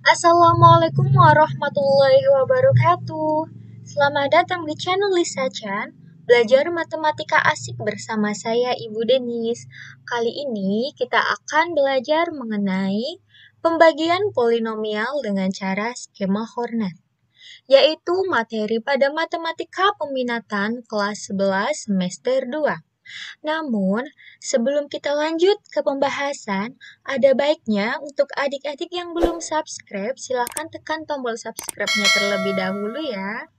Assalamualaikum warahmatullahi wabarakatuh. Selamat datang di channel Lisa Chan, belajar matematika asik bersama saya Ibu Denis. Kali ini kita akan belajar mengenai pembagian polinomial dengan cara skema Horner, yaitu materi pada matematika peminatan kelas 11 semester 2. Namun, sebelum kita lanjut ke pembahasan, ada baiknya untuk adik-adik yang belum subscribe, silakan tekan tombol subscribe-nya terlebih dahulu ya.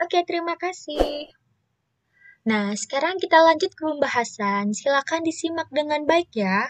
Oke, terima kasih. Nah, sekarang kita lanjut ke pembahasan. Silakan disimak dengan baik ya.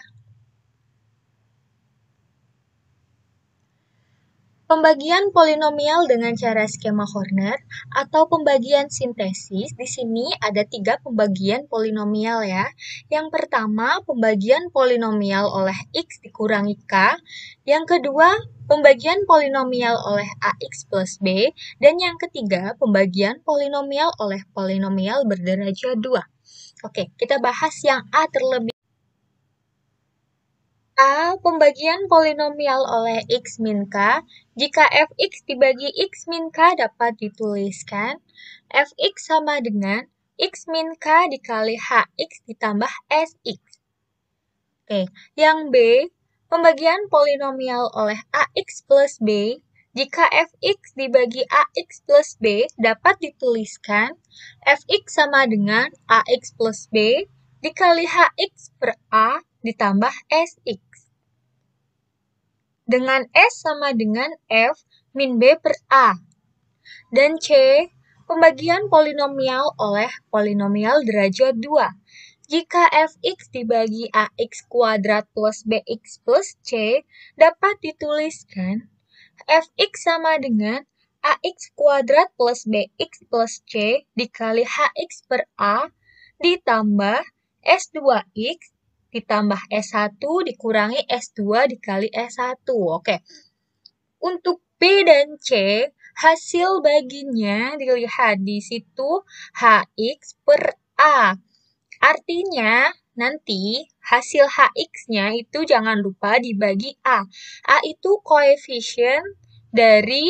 Pembagian polinomial dengan cara skema Horner atau pembagian sintesis, di sini ada 3 pembagian polinomial ya. Yang pertama, pembagian polinomial oleh X dikurangi K. Yang kedua, pembagian polinomial oleh AX plus B. Dan yang ketiga, pembagian polinomial oleh polinomial berderajat 2. Oke, kita bahas yang A terlebih. A. Pembagian polinomial oleh X min K. Jika fx dibagi X min K dapat dituliskan fx sama dengan X min K dikali Hx ditambah Sx. Oke, yang B. Pembagian polinomial oleh AX plus B. Jika fx dibagi AX plus B dapat dituliskan fx sama dengan AX plus B dikali Hx per A ditambah Sx. Dengan S sama dengan F min B per A. Dan C, pembagian polinomial oleh polinomial derajat 2. Jika fx dibagi ax kuadrat plus bx plus c, dapat dituliskan fx sama dengan ax kuadrat plus bx plus c dikali hx per A ditambah S2x ditambah S1 dikurangi S2 dikali S1. Oke. Untuk B dan C, hasil baginya dilihat di situ Hx per A. Artinya, nanti hasil Hx-nya itu jangan lupa dibagi A. A itu koefisien dari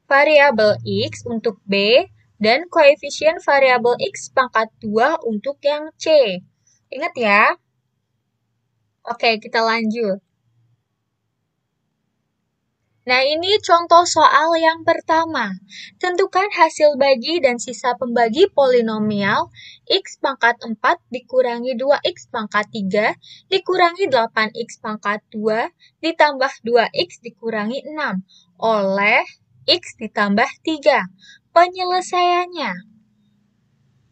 variabel X untuk B dan koefisien variabel X pangkat 2 untuk yang C. Ingat ya? Oke, kita lanjut. Nah, ini contoh soal yang pertama. Tentukan hasil bagi dan sisa pembagi polinomial X pangkat 4 dikurangi 2X pangkat 3 dikurangi 8X pangkat 2 ditambah 2X dikurangi 6 oleh X ditambah 3. Penyelesaiannya.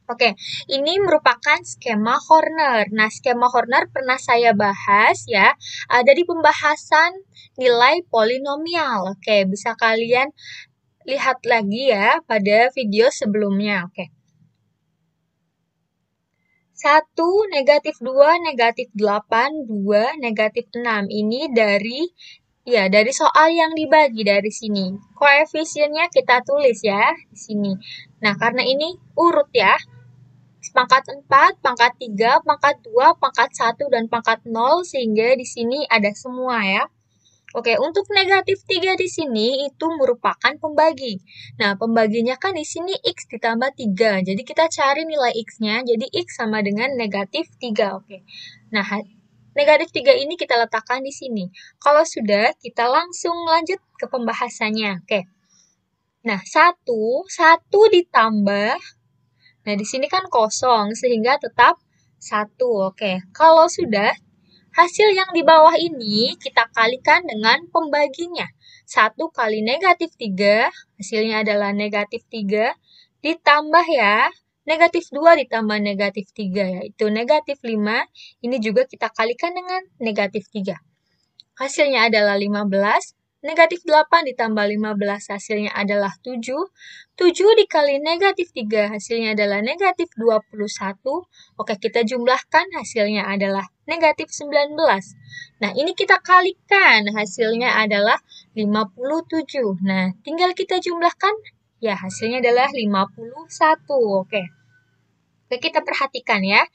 Oke, ini merupakan skema Horner. Nah, skema Horner pernah saya bahas ya, ada di pembahasan nilai polinomial. Oke, bisa kalian lihat lagi ya pada video sebelumnya. Oke. 1, negatif 2, negatif 8, 2, negatif 6. Ini dari soal yang dibagi dari sini. Koefisiennya kita tulis ya di sini. Nah, karena ini urut ya. Pangkat 4, pangkat 3, pangkat 2, pangkat 1, dan pangkat 0, sehingga di sini ada semua ya. Oke, untuk negatif 3 di sini itu merupakan pembagi. Nah, pembaginya kan di sini X ditambah 3. Jadi kita cari nilai X-nya, jadi X sama dengan negatif 3. Oke. Nah, negatif 3 ini kita letakkan di sini. Kalau sudah, kita langsung lanjut ke pembahasannya. Oke. Nah, 1 ditambah. Nah, di sini kan kosong, sehingga tetap 1. Oke, kalau sudah, hasil yang di bawah ini kita kalikan dengan pembaginya. 1 kali negatif 3, hasilnya adalah negatif 3, ditambah ya, negatif 2 ditambah negatif 3, yaitu negatif 5. Ini juga kita kalikan dengan negatif 3. Hasilnya adalah 15. Negatif 8 ditambah 15 hasilnya adalah 7. 7 dikali negatif 3 hasilnya adalah negatif 21. Oke, kita jumlahkan hasilnya adalah negatif 19. Nah, ini kita kalikan hasilnya adalah 57. Nah, tinggal kita jumlahkan, ya hasilnya adalah 51. Oke, kita perhatikan ya.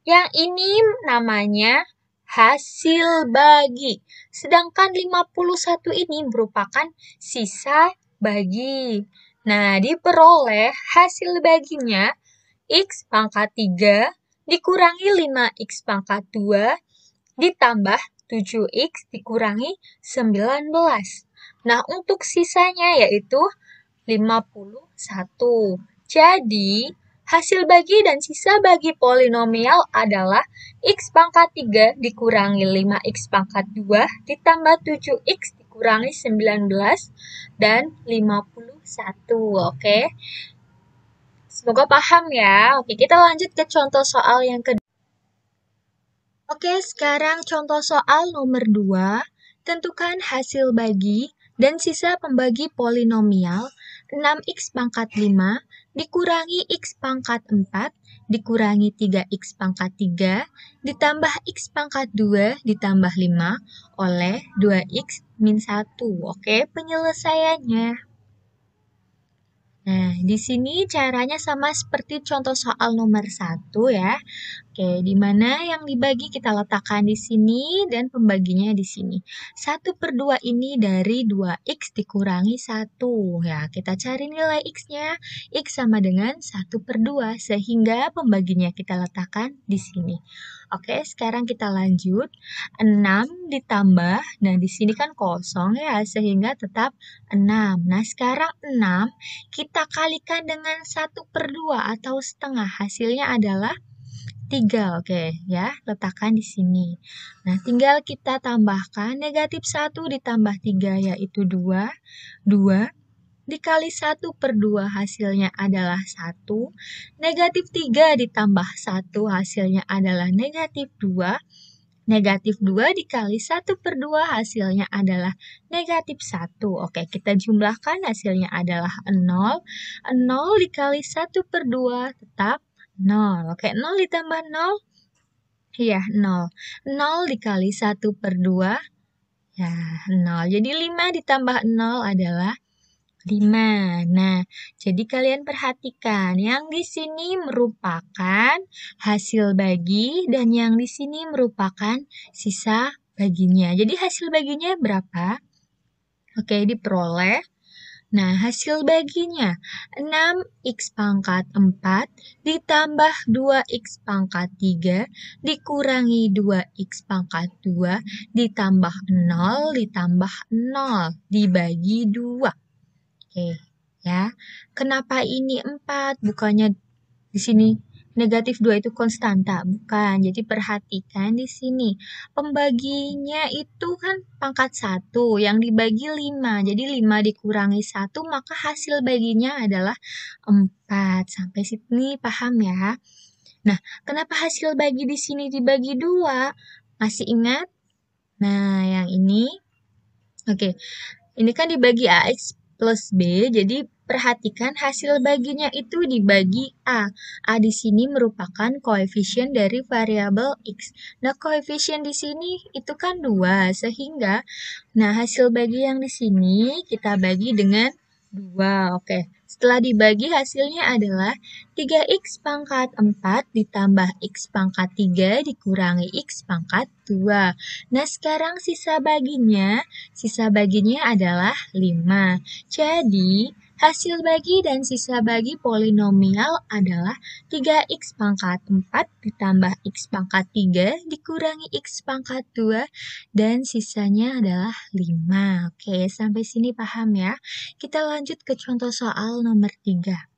Yang ini namanya hasil bagi. Sedangkan 51 ini merupakan sisa bagi. Nah, diperoleh hasil baginya X pangkat 3 dikurangi 5X pangkat 2 ditambah 7X dikurangi 19. Nah, untuk sisanya yaitu 51. Jadi, hasil bagi dan sisa bagi polinomial adalah X pangkat 3 dikurangi 5X pangkat 2 ditambah 7X dikurangi 19 dan 51. Oke. Semoga paham ya. Oke, kita lanjut ke contoh soal yang kedua. Oke, sekarang contoh soal nomor 2. Tentukan hasil bagi dan sisa pembagi polinomial 6X pangkat 5 dikurangi X pangkat 4 dikurangi 3X pangkat 3 ditambah X pangkat 2 ditambah 5 oleh 2X min 1. Oke, penyelesaiannya. Nah, di sini caranya sama seperti contoh soal nomor 1 ya. Oke, di mana yang dibagi kita letakkan di sini dan pembaginya di sini. 1/2 ini dari 2X dikurangi 1. Ya, kita cari nilai X-nya. X sama dengan 1/2 sehingga pembaginya kita letakkan di sini. Oke, sekarang kita lanjut. 6 ditambah, nah di sini kan kosong ya, sehingga tetap 6. Nah, sekarang 6 kita kalikan dengan 1/2 atau setengah. Hasilnya adalah 3, oke ya, letakkan di sini. Nah, tinggal kita tambahkan negatif 1 ditambah 3 yaitu 2. 2 dikali 1/2 hasilnya adalah 1. Negatif 3 ditambah 1 hasilnya adalah negatif 2. Negatif 2 dikali 1/2 hasilnya adalah negatif 1. Oke, kita jumlahkan hasilnya adalah 0. 0 dikali 1/2 tetap 0. Oke, 0 ditambah 0. Iya, 0. 0 dikali 1/2. Ya, 0. Jadi 5 ditambah 0 adalah 5. Nah, jadi kalian perhatikan, yang di sini merupakan hasil bagi dan yang di sini merupakan sisa baginya. Jadi hasil baginya berapa? Oke, diperoleh. Nah, hasil baginya 6X pangkat 4 ditambah 2X pangkat 3 dikurangi 2X pangkat 2 ditambah 0 ditambah 0 dibagi 2. Oke, ya. Kenapa ini 4? Bukannya di sini negatif 2 itu konstanta? Bukan. Jadi perhatikan di sini. Pembaginya itu kan pangkat 1, yang dibagi 5. Jadi 5 dikurangi 1, maka hasil baginya adalah 4. Sampai sini paham ya? Nah, kenapa hasil bagi di sini dibagi 2? Masih ingat? Nah, yang ini. Oke, ini kan dibagi AX plus B, jadi perhatikan hasil baginya itu dibagi A. A di sini merupakan koefisien dari variabel X. Nah, koefisien di sini itu kan 2, sehingga hasil bagi yang di sini kita bagi dengan 2. Oke, setelah dibagi hasilnya adalah 3X pangkat 4 ditambah X pangkat 3 dikurangi X pangkat 2. Nah, sekarang sisa baginya adalah 5. Jadi, hasil bagi dan sisa bagi polinomial adalah 3X pangkat 4 ditambah X pangkat 3 dikurangi X pangkat 2 dan sisanya adalah 5. Oke, sampai sini paham ya? Kita lanjut ke contoh soal nomor 3.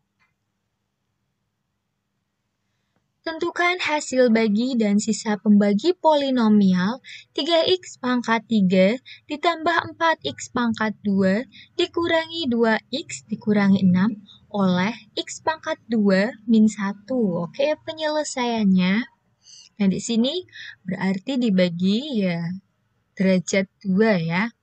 Tentukan hasil bagi dan sisa pembagi polinomial 3X pangkat 3 ditambah 4X pangkat 2 dikurangi 2X dikurangi 6 oleh X pangkat 2 min 1. Oke, penyelesaiannya. Nah, di sini berarti dibagi ya derajat 2 ya.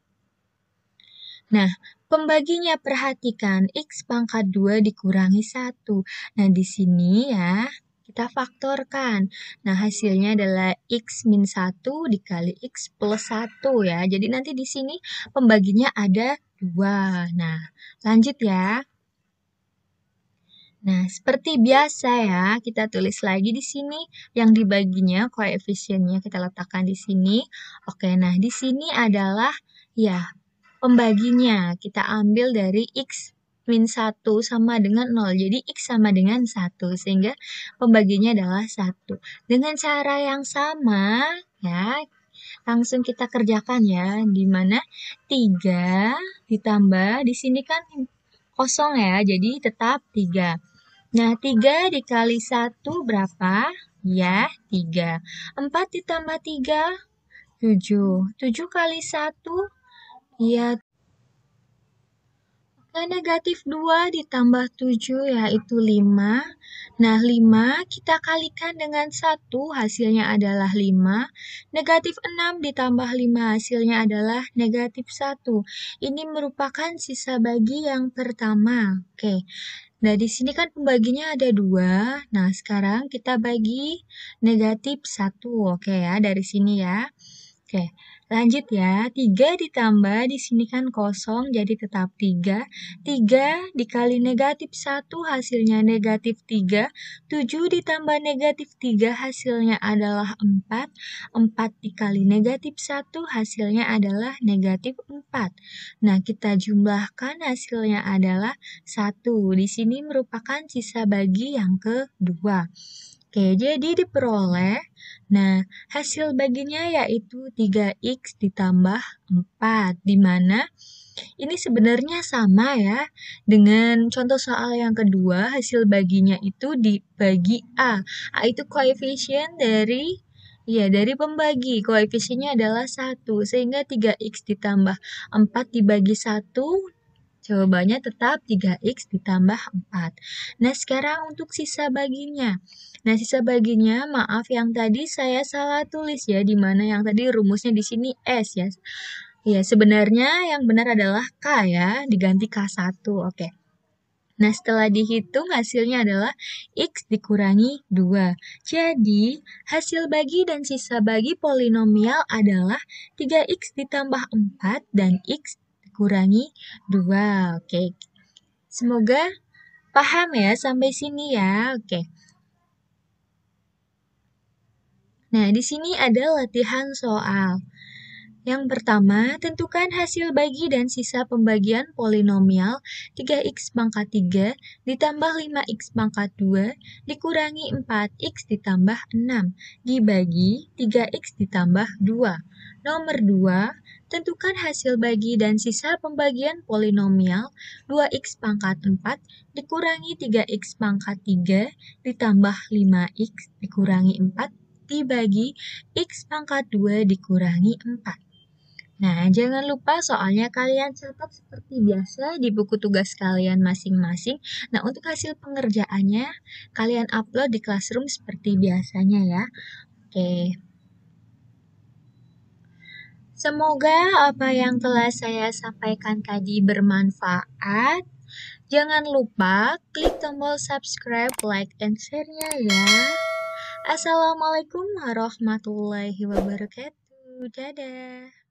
Nah, pembaginya perhatikan X pangkat 2 dikurangi 1. Nah, di sini ya kita faktorkan. Nah, hasilnya adalah X min 1 dikali X plus 1 ya. Jadi nanti di sini pembaginya ada 2. Nah, lanjut ya. Nah, seperti biasa ya, kita tulis lagi di sini yang dibaginya, koefisiennya kita letakkan di sini. Oke, nah di sini adalah ya pembaginya. Kita ambil dari X min 1 sama dengan 0. Jadi X sama dengan 1, sehingga pembaginya adalah 1. Dengan cara yang sama, ya, langsung kita kerjakan ya, di mana 3 ditambah, di sini kan kosong ya, jadi tetap 3. Nah, 3 dikali 1 berapa? Ya, 3. 4 ditambah 3, 7. 7 kali 1, ya. Nah, negatif 2 ditambah 7 yaitu 5. Nah, 5 kita kalikan dengan 1, hasilnya adalah 5. Negatif 6 ditambah 5, hasilnya adalah negatif 1. Ini merupakan sisa bagi yang pertama. Oke. Nah, di sini kan pembaginya ada 2. Nah, sekarang kita bagi negatif 1. Oke ya, dari sini ya. Oke, lanjut ya. 3 ditambah, di sini kan kosong, jadi tetap 3. 3 dikali negatif 1, hasilnya negatif 3. 7 ditambah negatif 3, hasilnya adalah 4. 4 dikali negatif 1, hasilnya adalah negatif 4. Nah, kita jumlahkan, hasilnya adalah 1. Di sini merupakan sisa bagi yang kedua. Oke, jadi diperoleh, nah hasil baginya yaitu 3x ditambah 4, di mana ini sebenarnya sama ya dengan contoh soal yang kedua, hasil baginya itu dibagi A. A itu koefisien dari pembagi, koefisiennya adalah 1, sehingga 3x ditambah 4 dibagi 1, jawabannya tetap 3x ditambah 4. Nah, sekarang untuk sisa baginya. Nah, sisa baginya, maaf yang tadi saya salah tulis ya, di mana yang tadi rumusnya di sini S ya. Ya, sebenarnya yang benar adalah K ya, diganti K1. Oke. Nah, setelah dihitung hasilnya adalah X dikurangi 2. Jadi, hasil bagi dan sisa bagi polinomial adalah 3x ditambah 4 dan X dikurangi 2. Oke. Semoga paham ya sampai sini ya. Oke. Nah, di sini ada latihan soal. Yang pertama, tentukan hasil bagi dan sisa pembagian polinomial 3x pangkat 3 ditambah 5x pangkat 2 dikurangi 4x ditambah 6 dibagi 3x ditambah 2. Nomor 2, tentukan hasil bagi dan sisa pembagian polinomial 2x pangkat 4 dikurangi 3x pangkat 3 ditambah 5x dikurangi 4 dibagi x pangkat 2 dikurangi 4. Nah, jangan lupa soalnya kalian catat seperti biasa di buku tugas kalian masing-masing. Nah, untuk hasil pengerjaannya, kalian upload di Classroom seperti biasanya ya. Oke. Semoga apa yang telah saya sampaikan tadi bermanfaat. Jangan lupa klik tombol subscribe, like, and share-nya ya. Assalamualaikum warahmatullahi wabarakatuh. Dadah.